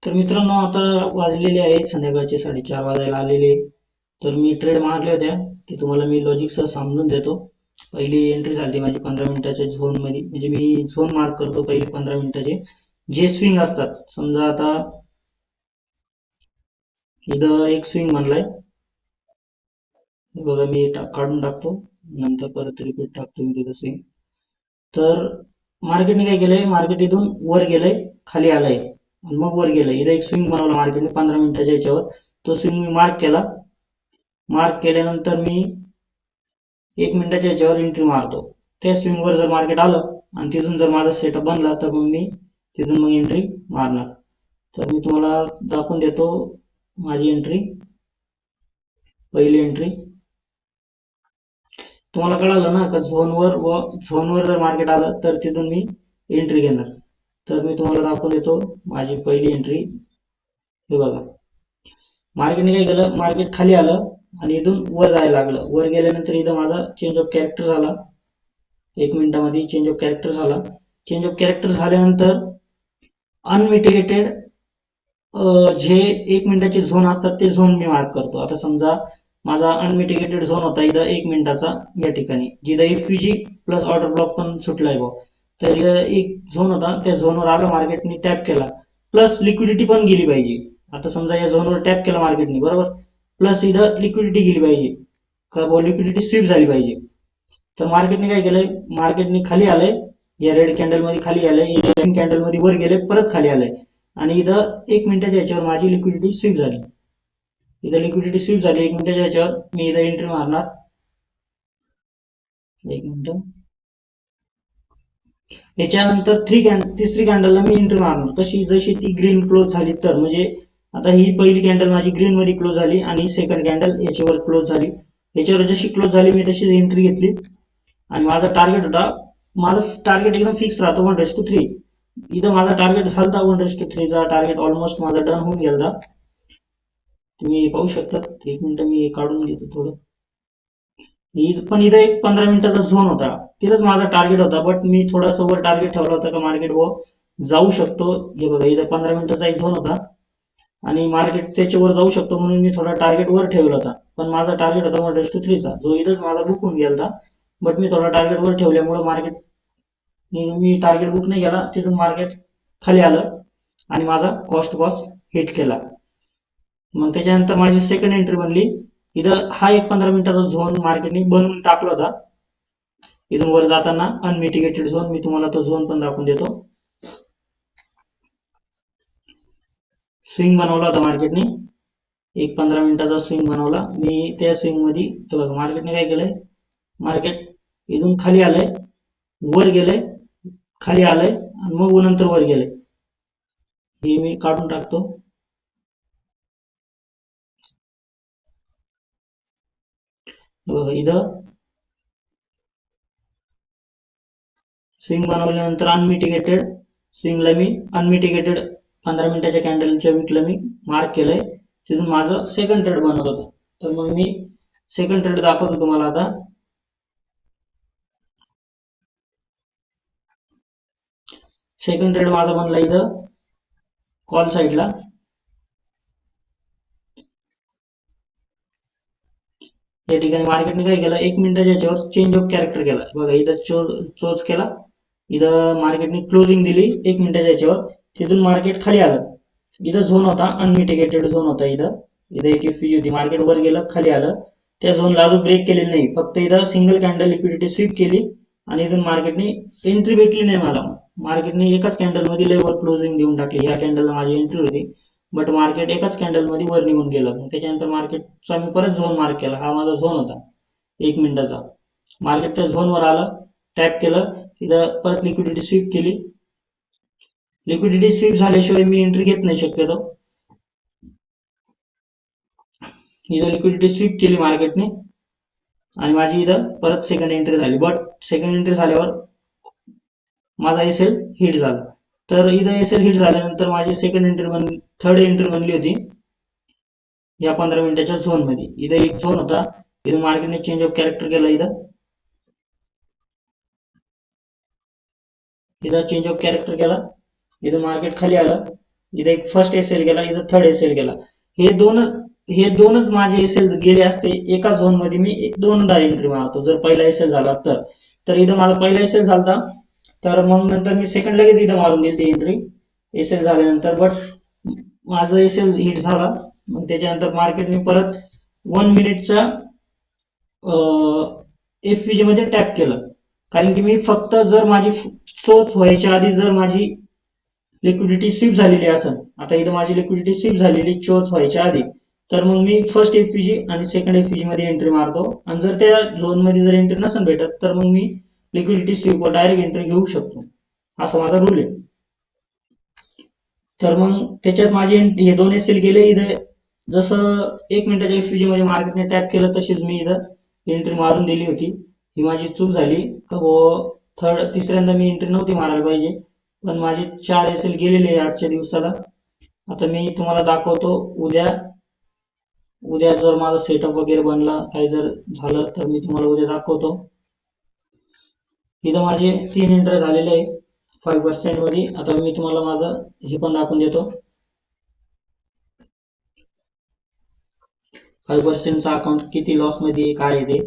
तर मित्रांनो, आता वाजलेले आहेत संध्याकाळचे 4:30 वाजायला आलेले. तर मी ट्रेड मारल्या होत्या की तुम्हाला मी लॉजिकसह समजून देतो. पहिली एंट्री झाली माझी 15 मिनिटाच्या झोन मध्ये, म्हणजे मी झोन मार्क करतो पहिले 15 मिनिटाचे जे स्विंग असतात. समजा आता इथं एक स्विंग म्हणलाय, हे बघा मी काढून टाकतो, नंतर परत रिपीट टाकतो मी तिथं स्विंग. तर मार्केटने काय केलंय, मार्केट इथून वर गेलंय, खाली आलंय आणि मग वर गेलंय. इथं एक स्विंग बनवला मार्केटने 15 मिनिटाच्या याच्यावर. तो स्विंग मी मार्क केला. मार्क केल्यानंतर मी 1 मिनिटाच्या याच्यावर एंट्री मारतो. त्या स्विंगवर जर मार्केट आलं आणि तिथून जर माझा सेटअप बनला तर मग मी तिथून मग एंट्री मारणार. तर मी तुम्हाला दाखवून देतो माझी एंट्री. पहिली एंट्री तुम्हाला कळालं ना का, झोनवर जर मार्केट आलं तर तिथून मी एंट्री घेणार. तर मी तुम्हाला दाखवून देतो माझी पहिली एंट्री. हे बघा, मार्केटने काय केलं, मार्केट खाली आलं आणि इथून वर जायला लागलं. वर गेल्यानंतर इथं माझा चेंज ऑफ कॅरेक्टर झाला. 1 मिनिटामध्ये चेंज ऑफ कॅरेक्टर झाला. चेंज ऑफ कॅरेक्टर झाल्यानंतर अनमिटिगेटेड जे 1 मिनिटाचे झोन असतात ते झोन मी मार्क करतो. आता समजा माझा अनमिटिगेटेड झोन होता इथं 1 मिनिटाचा, या ठिकाणी जिथं एफव्हीजी प्लस ऑर्डर ब्लॉक पण सुटलाय भाऊ. तर इथं एक झोन होता, त्या झोनवर आलं, मार्केटने टॅप केला, प्लस लिक्विडिटी पण गेली पाहिजे. आता समजा या झोनवर टॅप केला मार्केटने, बरोबर, प्लस इथं लिक्विडिटी गेली पाहिजे का, लिक्विडिटी स्वीप झाली पाहिजे. तर मार्केटने काय केलंय, मार्केटने खाली आलंय, या रेड कॅन्डल मध्ये खाली आलंय, ग्रीन कॅन्डल मध्ये वर गेले, परत खाली आलंय आणि इथं 1 मिनिटाच्या याच्यावर माझी लिक्विडिटी स्वीप झाली. इथं लिक्विडिटी स्वीप झाली 1 मिनिटाच्या याच्यावर. मी इथं एंट्री मारणार. 1 मिनिट. याच्यानंतर तिसरी कॅन्डलला मी एंट्री मारणार. कशी, जशी ती ग्रीन क्लोज झाली तर, म्हणजे आता ही पहिली कॅन्डल माझी ग्रीन मध्ये क्लोज झाली आणि सेकंड कॅन्डल याच्यावर क्लोज झाली. याच्यावर जशी क्लोज झाली मी तशी एंट्री घेतली. आणि माझा टार्गेट होता, माझं टार्गेट एकदम फिक्स राहतो 1:3. इथं माझा टार्गेट झाला 1:3 चा टार्गेट ऑलमोस्ट माझा डन होऊन गेला. तुम्ही पाहू शकता. 1 मिनिट मी काढून घेतो थोडं. पण इथं एक 15 मिनिटाचा झोन होता, तिथंच माझा टार्गेट होता, बट मी थोडासा वर टार्गेट ठेवला होता का मार्केट वर जाऊ शकतो. हे बघा, इथं 15 मिनिटाचा एक झोन होता आणि मार्केट त्याच्यावर जाऊ शकतो म्हणून मी थोडा टार्गेट वर ठेवला होता. पण माझा टार्गेट होता 1:3 चा, जो इथंच माझा बुक होऊन गेला. बट मी थोडा टार्गेट वर ठेवल्यामुळे मार्केट, मी टार्गेट बुक नाही केला, तिथून मार्केट खाली आलं आणि माझा कॉस्ट हिट केला. मग त्याच्यानंतर माझी सेकंड एंट्री बनली. इथं हा एक 15 मिनिटाचा झोन मार्केटने बनवून टाकला होता. इथून वर जाताना अनमिटिगेटेड झोन, मी तुम्हाला तो झोन पण दाखवून देतो. स्विंग बनवला होता मार्केटने, एक 15 मिनिटाचा स्विंग बनवला मी. त्या स्विंग मध्ये बघा मार्केटने काय केलंय, मार्केट इथून खाली आलंय, वर गेलंय, खाली आलंय आणि मग नंतर वर गेलंय. हे मी काढून टाकतो. बघा इथं स्विंग बनवल्यानंतर अनमिटिगेटेड स्विंगला मी अनमिटिगेटेड 15 मिनिटाच्या कॅन्डलच्या विकला मी मार्क केलंय. तिथून माझं सेकंड ट्रेड बनत होतं. तर मग मी सेकंड ट्रेड दाखवतो तुम्हाला आता. सेकंड ट्रेड माझा बनला इथं कॉल साईडला. या ठिकाणी मार्केटने काय केलं, 1 मिनिटाच्या याच्यावर चेंज ऑफ कॅरेक्टर केला. बघा इथं चोज केला, इथं मार्केटने क्लोजिंग दिली 1 मिनिटाच्या याच्यावर. तिथून मार्केट खाली आलं. इथं झोन होता, अनमिटिगेटेड झोन होता. इथं एक एफव्हीजी होती, मार्केट वर गेलं, खाली आलं. त्या झोनला अजून ब्रेक केलेली नाही, फक्त इथं सिंगल कॅन्डल लिक्विडिटी स्वीप केली आणि इथून मार्केटने एंट्री भेटली नाही मला. मार्केटने एकाच कॅन्डल मध्ये लेवर क्लोजिंग देऊन टाकली. या कॅन्डलला माझी एंट्री होती, बट मार्केट एकाच कॅन्डल मध्ये वर निघून गेलं. त्याच्यानंतर मार्केटचा मी परत झोन मार्क केला. हा माझा झोन होता 1 मिनिटाचा. मार्केट त्या झोनवर आलं, टॅप केलं, तिथं परत लिक्विडिटी स्वीप केली. लिक्विडिटी स्वीप झाल्याशिवाय मी एंट्री घेत नाही शक्यतो. इथं लिक्विडिटी स्वीप केली मार्केटने आणि माझी इथं परत सेकंड एंट्री झाली. बट सेकंड एंट्री झाल्यावर माझा एसएल हिट झाला. तर इथं एसएल हिट झाल्यानंतर माझी सेकंड एंट्री बनली, थर्ड एंट्री बनली होती या 15 मिनिटाच्या झोन मध्ये. इथं एक झोन होता, इथं मार्केटने चेंज ऑफ कॅरेक्टर केला. इथं चेंज ऑफ कॅरेक्टर केला, इथं मार्केट खाली आलं इथं एक फर्स्ट एसएल गेला, इथं थर्ड एसएल गेला. हे दोनच माझे एसएल गेले असते एका झोन मध्ये, मी दोनदा एंट्री मारतो जर पहिला एसएल झाला तर इथं माझा पहिला एसएल झाला, तर मग नंतर मी सेकंड लगेच इथं मारून दिली ती एंट्री एसएल झाल्यानंतर. बट माझं एसएल हिट झाला. मग त्याच्यानंतर मार्केटने परत 1 मिनिटचा एफव्हीजी मध्ये टॅप केलं, कारण की मी फक्त जर माझी चोच व्हायच्या आधी जर माझी लिक्विडिटी स्वीप झालेली असेल, आता इथं माझी लिक्विडिटी स्वीप झालेली चोच व्हायच्या आधी, तर मग मी फर्स्ट एफव्हीजी आणि सेकंड एफव्हीजी मध्ये एंट्री मारतो. आणि जर त्या झोन मध्ये जर एंट्री नसेल भेटत, तर मग मी लिक्विडिटी स्वीप वर डायरेक्ट एंट्री घेऊ शकतो. असा माझा रूल आहे. तर मग त्याच्यात माझे हे दोन एसएल गेले. इथे जसं 1 मिनिटाच्या एफव्हीजी मध्ये मार्केटने टॅप केलं, तशीच मी इथं एंट्री मारून दिली होती. ही माझी चूक झाली का तिसऱ्यांदा मी एंट्री नव्हती मारायला पाहिजे, पण माझे 4 एसएल गेलेले आहे आजच्या दिवसाला. आता मी तुम्हाला दाखवतो उद्या. उद्या जर माझा सेटअप वगैरे बनला, काही जर झालं, तर मी तुम्हाला उद्या दाखवतो. इथं माझे 3 एंट्री झालेले आहे 5% मध्ये. आता मी तुम्हाला माझं हे पण दाखवून देतो, 5%चा अकाउंट किती लॉस मध्ये काय आहे ते.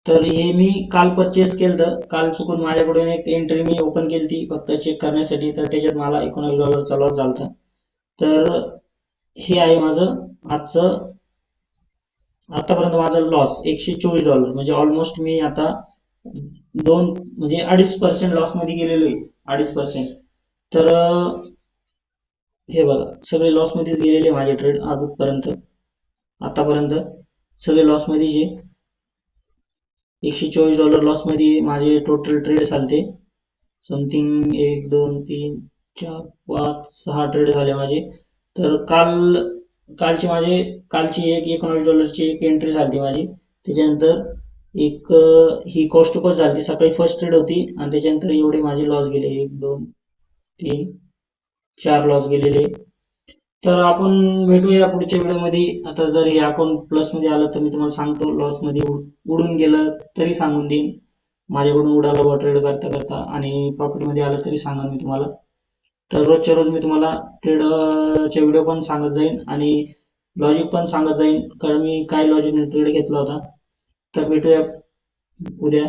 तर हे मी काल परचेस केलं. काल चुकून माझ्याकडून एक एंट्री मी ओपन केली ती फक्त चेक करण्यासाठी, तर त्याच्यात मला $19 लॉस झाला. तर हे आहे माझं आजचं, आतापर्यंत माझा लॉस $124, म्हणजे ऑलमोस्ट मी आता म्हणजे 2.5% लॉस मध्ये गेलेलो आहे. 2.5%. तर हे बघा, सगळे लॉस मध्येच गेलेले माझे ट्रेड आजपर्यंत. आतापर्यंत सगळे लॉस मध्येच आहे. $124 लॉस मध्ये माझे टोटल ट्रेड झालते समथिंग 1 2 3 4 5 6 ट्रेड झाले माझे. तर कालची एक $19 एक एंट्री झाली माझी. त्याच्यानंतर एक ही कॉस्ट टू कॉस्ट झाली, सकाळी फर्स्ट ट्रेड होती, आणि त्याच्यानंतर एवढे माझे लॉस गेले, 1 2 3 4 लॉस गेलेले. तर आपण भेटूया पुढच्या व्हिडिओमध्ये. आता जर हे अकाउंट प्लस मध्ये आलं तर मी तुम्हाला सांगतो, लॉस मध्ये उडून गेलं तरी सांगून देईन, माझ्याकडून उडाला ट्रेड करता करता, आणि प्रॉफिट मध्ये आलं तरी सांगा मी तुम्हाला. तर रोजच्या रोज मी तुम्हाला ट्रेडचे व्हिडिओ पण सांगत जाईन आणि लॉजिक पण सांगत जाईन, कारण मी काय लॉजिकने ट्रेड घेतला होता. तर भेटूया उद्या.